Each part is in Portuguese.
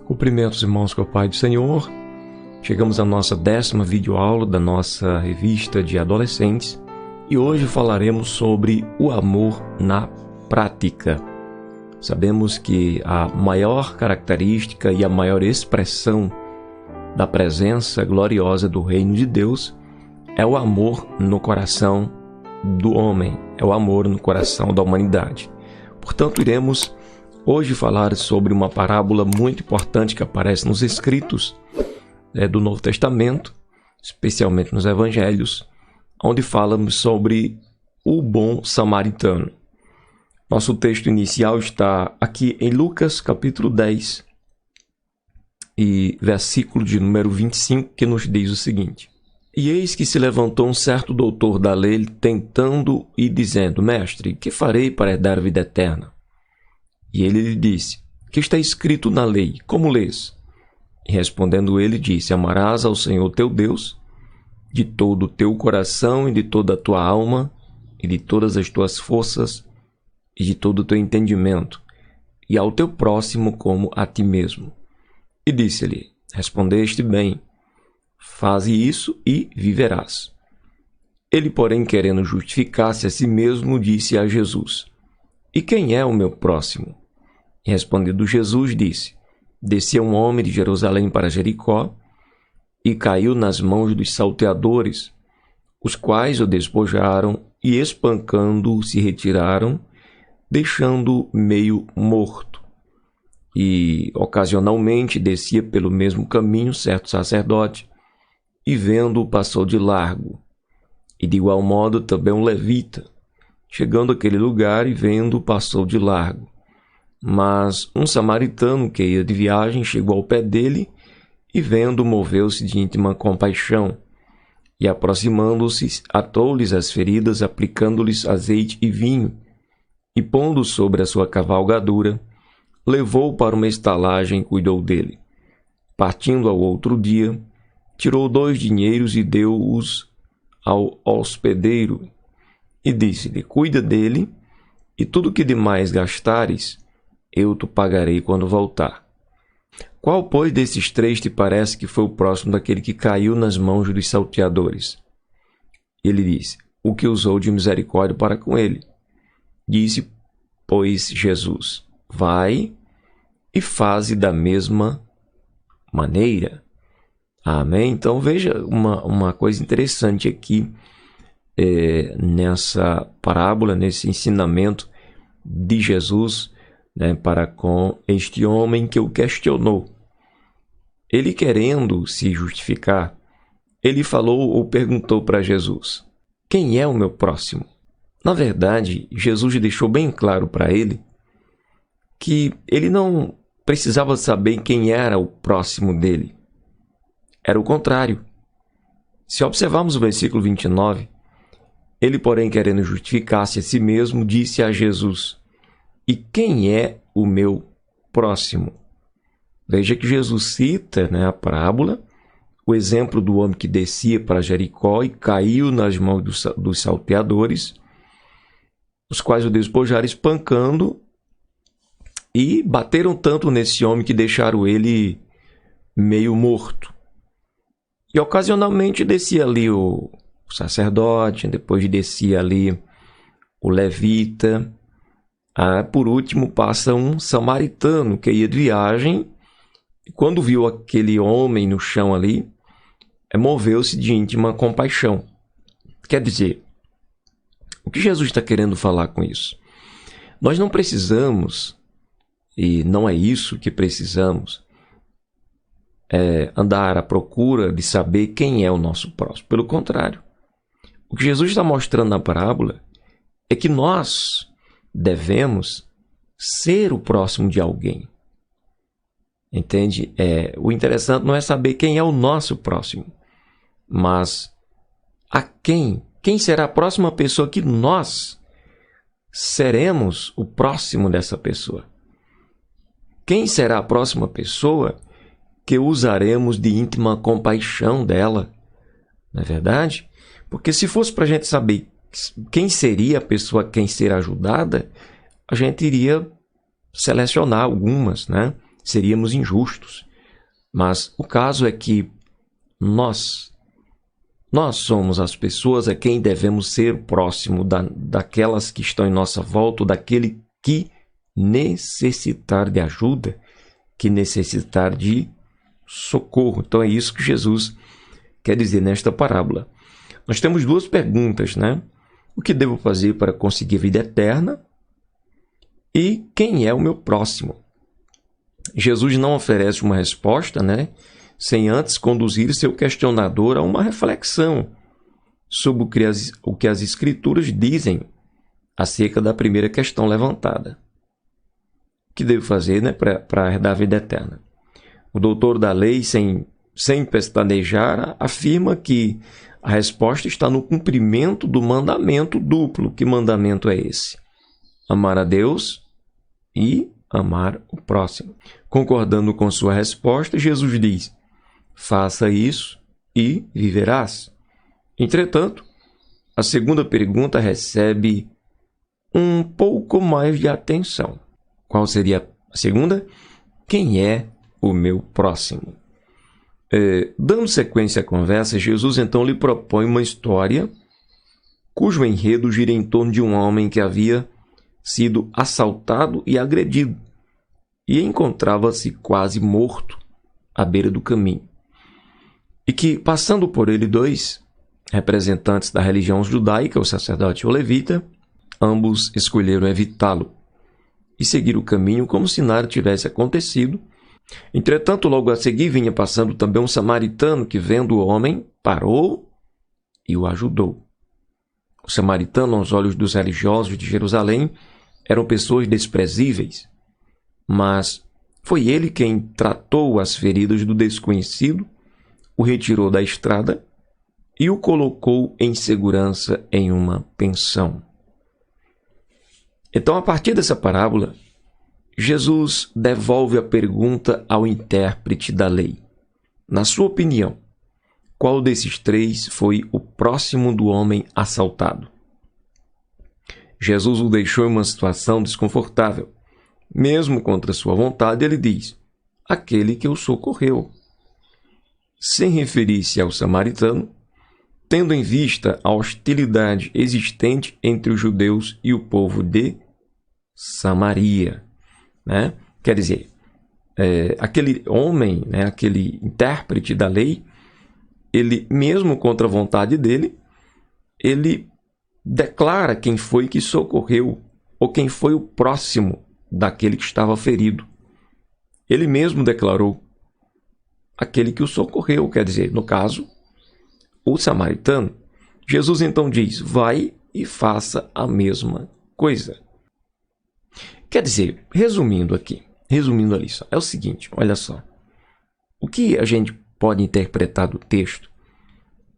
Cumprimentos, irmãos, com o Pai do Senhor. Chegamos à nossa 10ª videoaula da nossa revista de adolescentes e hoje falaremos sobre o amor na prática. Sabemos que a maior característica e a maior expressão da presença gloriosa do Reino de Deus é o amor no coração do homem, é o amor no coração da humanidade. Portanto, iremos hoje falar sobre uma parábola muito importante que aparece nos escritos do Novo Testamento, especialmente nos Evangelhos, onde falamos sobre o bom samaritano. Nosso texto inicial está aqui em Lucas, capítulo 10, e versículo de número 25, que nos diz o seguinte: E eis que se levantou um certo doutor da lei, tentando e dizendo: Mestre, que farei para herdar a vida eterna? E ele lhe disse: Que está escrito na lei? Como lês? E respondendo ele, disse: Amarás ao Senhor teu Deus de todo o teu coração e de toda a tua alma e de todas as tuas forças e de todo o teu entendimento, e ao teu próximo como a ti mesmo. E disse-lhe: Respondeste bem, faze isso e viverás. Ele, porém, querendo justificar-se a si mesmo, disse a Jesus: E quem é o meu próximo? E respondendo Jesus, disse: Descia um homem de Jerusalém para Jericó e caiu nas mãos dos salteadores, os quais o despojaram e, espancando-o, se retiraram, deixando-o meio morto. E, ocasionalmente, descia pelo mesmo caminho certo sacerdote, e vendo-o, passou de largo. E, de igual modo, também um levita, chegando àquele lugar e vendo-o, passou de largo. Mas um samaritano que ia de viagem chegou ao pé dele e, vendo, moveu-se de íntima compaixão e, aproximando-se, atou-lhes as feridas, aplicando-lhes azeite e vinho, e, pondo sobre a sua cavalgadura, levou-o para uma estalagem e cuidou dele. Partindo ao outro dia, tirou 2 dinheiros e deu-os ao hospedeiro, e disse-lhe: Cuida dele, e tudo que demais gastares, eu te pagarei quando voltar. Qual, pois, desses 3 te parece que foi o próximo daquele que caiu nas mãos dos salteadores? Ele disse: O que usou de misericórdia para com ele. Disse, pois, Jesus: Vai e faze da mesma maneira. Amém? Então, veja uma coisa interessante aqui nessa parábola, nesse ensinamento de Jesus, para com este homem que o questionou. Ele, querendo se justificar, ele falou ou perguntou para Jesus: Quem é o meu próximo? Na verdade, Jesus deixou bem claro para ele que ele não precisava saber quem era o próximo dele. Era o contrário. Se observarmos o versículo 29, ele, porém, querendo justificar-se a si mesmo, disse a Jesus: E quem é o meu próximo? Veja que Jesus cita a parábola, o exemplo do homem que descia para Jericó e caiu nas mãos dos salteadores, os quais o despojaram espancando e bateram tanto nesse homem que deixaram ele meio morto. E ocasionalmente descia ali o sacerdote, depois descia ali o levita. Por último, passa um samaritano que ia de viagem e, quando viu aquele homem no chão ali, moveu-se de íntima compaixão. Quer dizer, o que Jesus está querendo falar com isso? Nós não precisamos, e não é isso que precisamos, andar à procura de saber quem é o nosso próximo. Pelo contrário, o que Jesus está mostrando na parábola é que nós devemos ser o próximo de alguém. Entende? O interessante não é saber quem é o nosso próximo, mas a quem será a próxima pessoa que nós seremos o próximo dessa pessoa. Quem será a próxima pessoa que usaremos de íntima compaixão dela? Não é verdade? Porque se fosse para a gente saber quem seria a pessoa a quem ser ajudada, a gente iria selecionar algumas, seríamos injustos. Mas o caso é que nós somos as pessoas a quem devemos ser próximo daquelas que estão em nossa volta, daquele que necessitar de ajuda, que necessitar de socorro. Então é isso que Jesus quer dizer nesta parábola. Nós temos duas perguntas, né? O que devo fazer para conseguir vida eterna? E quem é o meu próximo? Jesus não oferece uma resposta, né? Sem antes conduzir seu questionador a uma reflexão sobre o que as Escrituras dizem acerca da primeira questão levantada. O que devo fazer, né, para herdar a vida eterna? O doutor da lei, sem pestanejar, afirma que a resposta está no cumprimento do mandamento duplo. Que mandamento é esse? Amar a Deus e amar o próximo. Concordando com sua resposta, Jesus diz: faça isso e viverás. Entretanto, a segunda pergunta recebe um pouco mais de atenção. Qual seria a segunda? Quem é o meu próximo? Dando sequência à conversa, Jesus então lhe propõe uma história cujo enredo gira em torno de um homem que havia sido assaltado e agredido e encontrava-se quase morto à beira do caminho. E que, passando por ele dois representantes da religião judaica, o sacerdote e o levita, ambos escolheram evitá-lo e seguir o caminho como se nada tivesse acontecido. Entretanto, logo a seguir vinha passando também um samaritano que, vendo o homem, parou e o ajudou. O samaritano, aos olhos dos religiosos de Jerusalém, eram pessoas desprezíveis, mas foi ele quem tratou as feridas do desconhecido, o retirou da estrada e o colocou em segurança em uma pensão. Então, a partir dessa parábola, Jesus devolve a pergunta ao intérprete da lei. Na sua opinião, qual desses três foi o próximo do homem assaltado? Jesus o deixou em uma situação desconfortável. Mesmo contra sua vontade, ele diz: aquele que o socorreu. Sem referir-se ao samaritano, tendo em vista a hostilidade existente entre os judeus e o povo de Samaria, né? Quer dizer, aquele homem, né, aquele intérprete da lei, ele, mesmo contra a vontade dele, ele declara quem foi que socorreu ou quem foi o próximo daquele que estava ferido. Ele mesmo declarou aquele que o socorreu, quer dizer, no caso, o samaritano. Jesus então diz: vai e faça a mesma coisa. Quer dizer, resumindo ali, é o seguinte, olha só. O que a gente pode interpretar do texto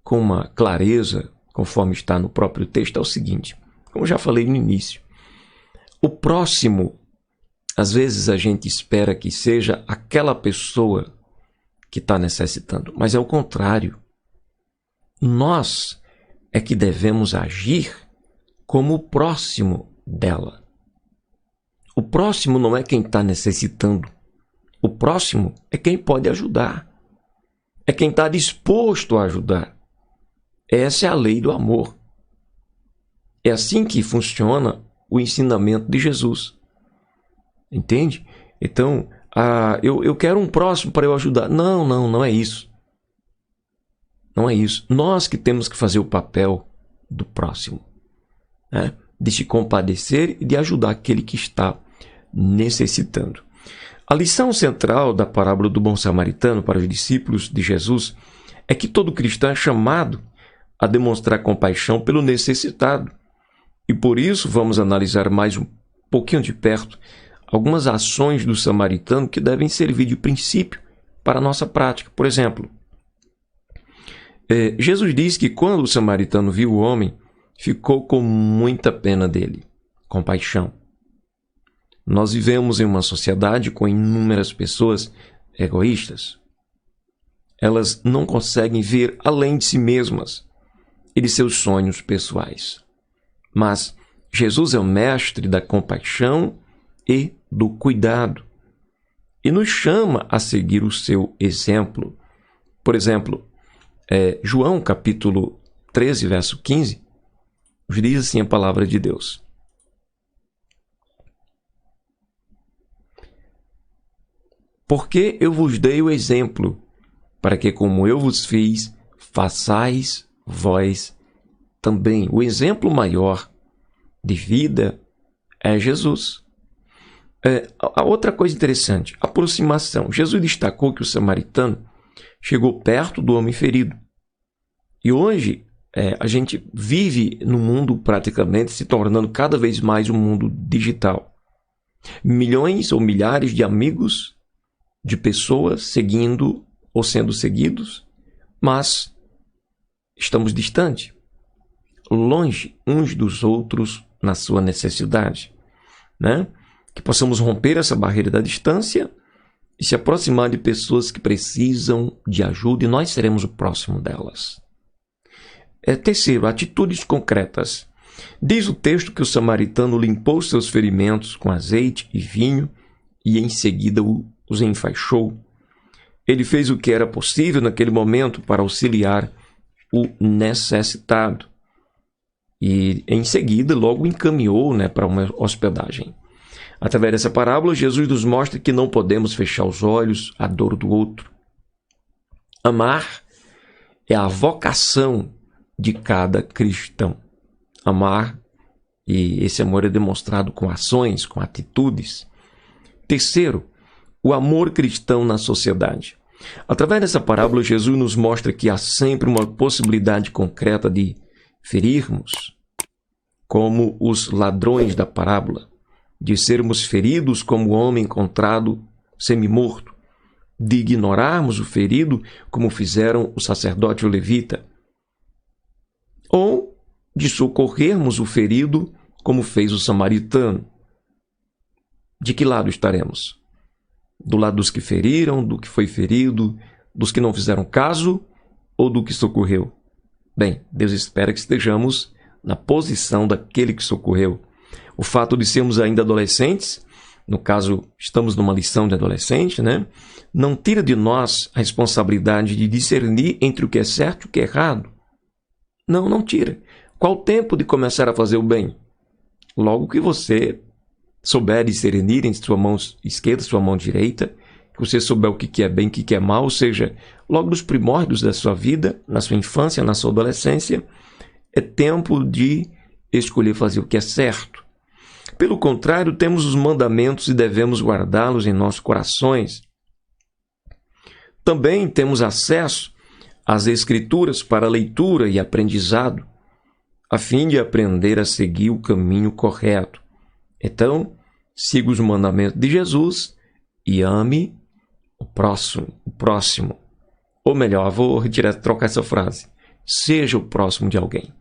com uma clareza, conforme está no próprio texto, é o seguinte, como já falei no início, o próximo, às vezes a gente espera que seja aquela pessoa que está necessitando, mas é o contrário. Nós é que devemos agir como o próximo dela. O próximo não é quem está necessitando. O próximo é quem pode ajudar. É quem está disposto a ajudar. Essa é a lei do amor. É assim que funciona o ensinamento de Jesus. Entende? Então, eu quero um próximo para eu ajudar. Não é isso. Não é isso. Nós que temos que fazer o papel do próximo, né? De se compadecer e de ajudar aquele que está necessitando. A lição central da parábola do bom samaritano para os discípulos de Jesus é que todo cristão é chamado a demonstrar compaixão pelo necessitado. E por isso vamos analisar mais um pouquinho de perto algumas ações do samaritano que devem servir de princípio para a nossa prática. Por exemplo, Jesus diz que quando o samaritano viu o homem, ficou com muita pena dele, compaixão. Nós vivemos em uma sociedade com inúmeras pessoas egoístas. Elas não conseguem ver além de si mesmas e de seus sonhos pessoais. Mas Jesus é o mestre da compaixão e do cuidado. e nos chama a seguir o seu exemplo. Por exemplo, João capítulo 13, verso 15, diz assim a palavra de Deus: porque eu vos dei o exemplo, para que como eu vos fiz, façais vós também. O exemplo maior de vida é Jesus. A outra coisa interessante, aproximação. Jesus destacou que o samaritano chegou perto do homem ferido. E hoje a gente vive no mundo praticamente se tornando cada vez mais um mundo digital. Milhões ou milhares de amigos, de pessoas seguindo ou sendo seguidos, mas estamos distantes, longe uns dos outros na sua necessidade, né? Que possamos romper essa barreira da distância e se aproximar de pessoas que precisam de ajuda, e nós seremos o próximo delas. Terceiro, atitudes concretas. Diz o texto que o samaritano limpou seus ferimentos com azeite e vinho e em seguida os enfaixou. Ele fez o que era possível naquele momento para auxiliar o necessitado. E em seguida logo encaminhou, para uma hospedagem. Através dessa parábola, Jesus nos mostra que não podemos fechar os olhos à dor do outro. Amar é a vocação de cada cristão. Amar, e esse amor é demonstrado com ações, com atitudes. Terceiro, o amor cristão na sociedade. Através dessa parábola, Jesus nos mostra que há sempre uma possibilidade concreta de ferirmos, como os ladrões da parábola, de sermos feridos como o homem encontrado semi-morto, de ignorarmos o ferido como fizeram o sacerdote e o levita, ou de socorrermos o ferido como fez o samaritano. De que lado estaremos? Do lado dos que feriram, do que foi ferido, dos que não fizeram caso ou do que socorreu? Bem, Deus espera que estejamos na posição daquele que socorreu. O fato de sermos ainda adolescentes, no caso, estamos numa lição de adolescente, não tira de nós a responsabilidade de discernir entre o que é certo e o que é errado. Não tira. Qual o tempo de começar a fazer o bem? Logo que você souber discernir entre sua mão esquerda e sua mão direita, que você souber o que é bem e o que é mal, ou seja, logo nos primórdios da sua vida, na sua infância, na sua adolescência, é tempo de escolher fazer o que é certo. Pelo contrário, temos os mandamentos e devemos guardá-los em nossos corações. Também temos acesso às Escrituras para leitura e aprendizado, a fim de aprender a seguir o caminho correto. Então, siga os mandamentos de Jesus e ame o próximo. Ou melhor, vou trocar essa frase. Seja o próximo de alguém.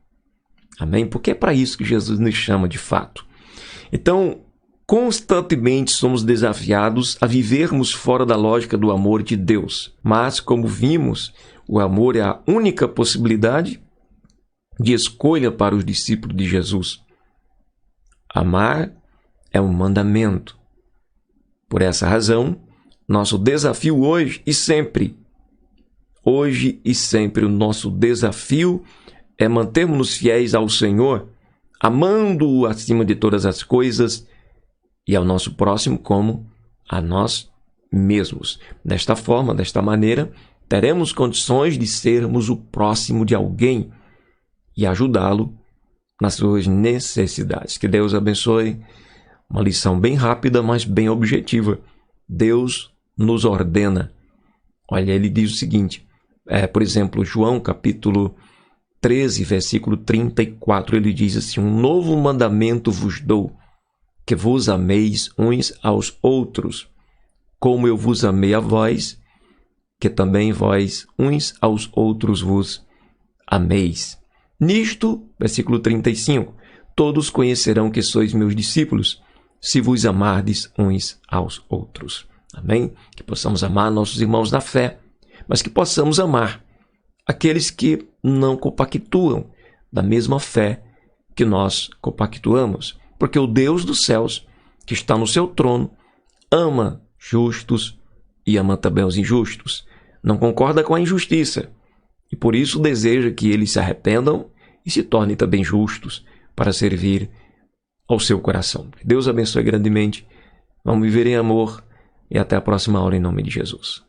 Amém? Porque é para isso que Jesus nos chama de fato. Então, constantemente somos desafiados a vivermos fora da lógica do amor de Deus. Mas, como vimos, o amor é a única possibilidade de escolha para os discípulos de Jesus. Amar é um mandamento. Por essa razão, nosso desafio hoje e sempre, o nosso desafio é mantermos-nos fiéis ao Senhor, amando-o acima de todas as coisas e ao nosso próximo como a nós mesmos. Desta forma, desta maneira, teremos condições de sermos o próximo de alguém e ajudá-lo nas suas necessidades. Que Deus abençoe. Uma lição bem rápida, mas bem objetiva. Deus nos ordena. Olha, ele diz o seguinte, por exemplo, João capítulo 13, versículo 34, ele diz assim: um novo mandamento vos dou, que vos ameis uns aos outros, como eu vos amei a vós, que também vós uns aos outros vos ameis. Nisto, versículo 35, todos conhecerão que sois meus discípulos, se vos amardes uns aos outros. Amém? Que possamos amar nossos irmãos na fé, mas que possamos amar aqueles que não compactuam da mesma fé que nós compactuamos. Porque o Deus dos céus, que está no seu trono, ama justos e ama também os injustos. Não concorda com a injustiça e por isso deseja que eles se arrependam e se tornem também justos para servir ao seu coração. Deus abençoe grandemente. Vamos viver em amor e até a próxima aula em nome de Jesus.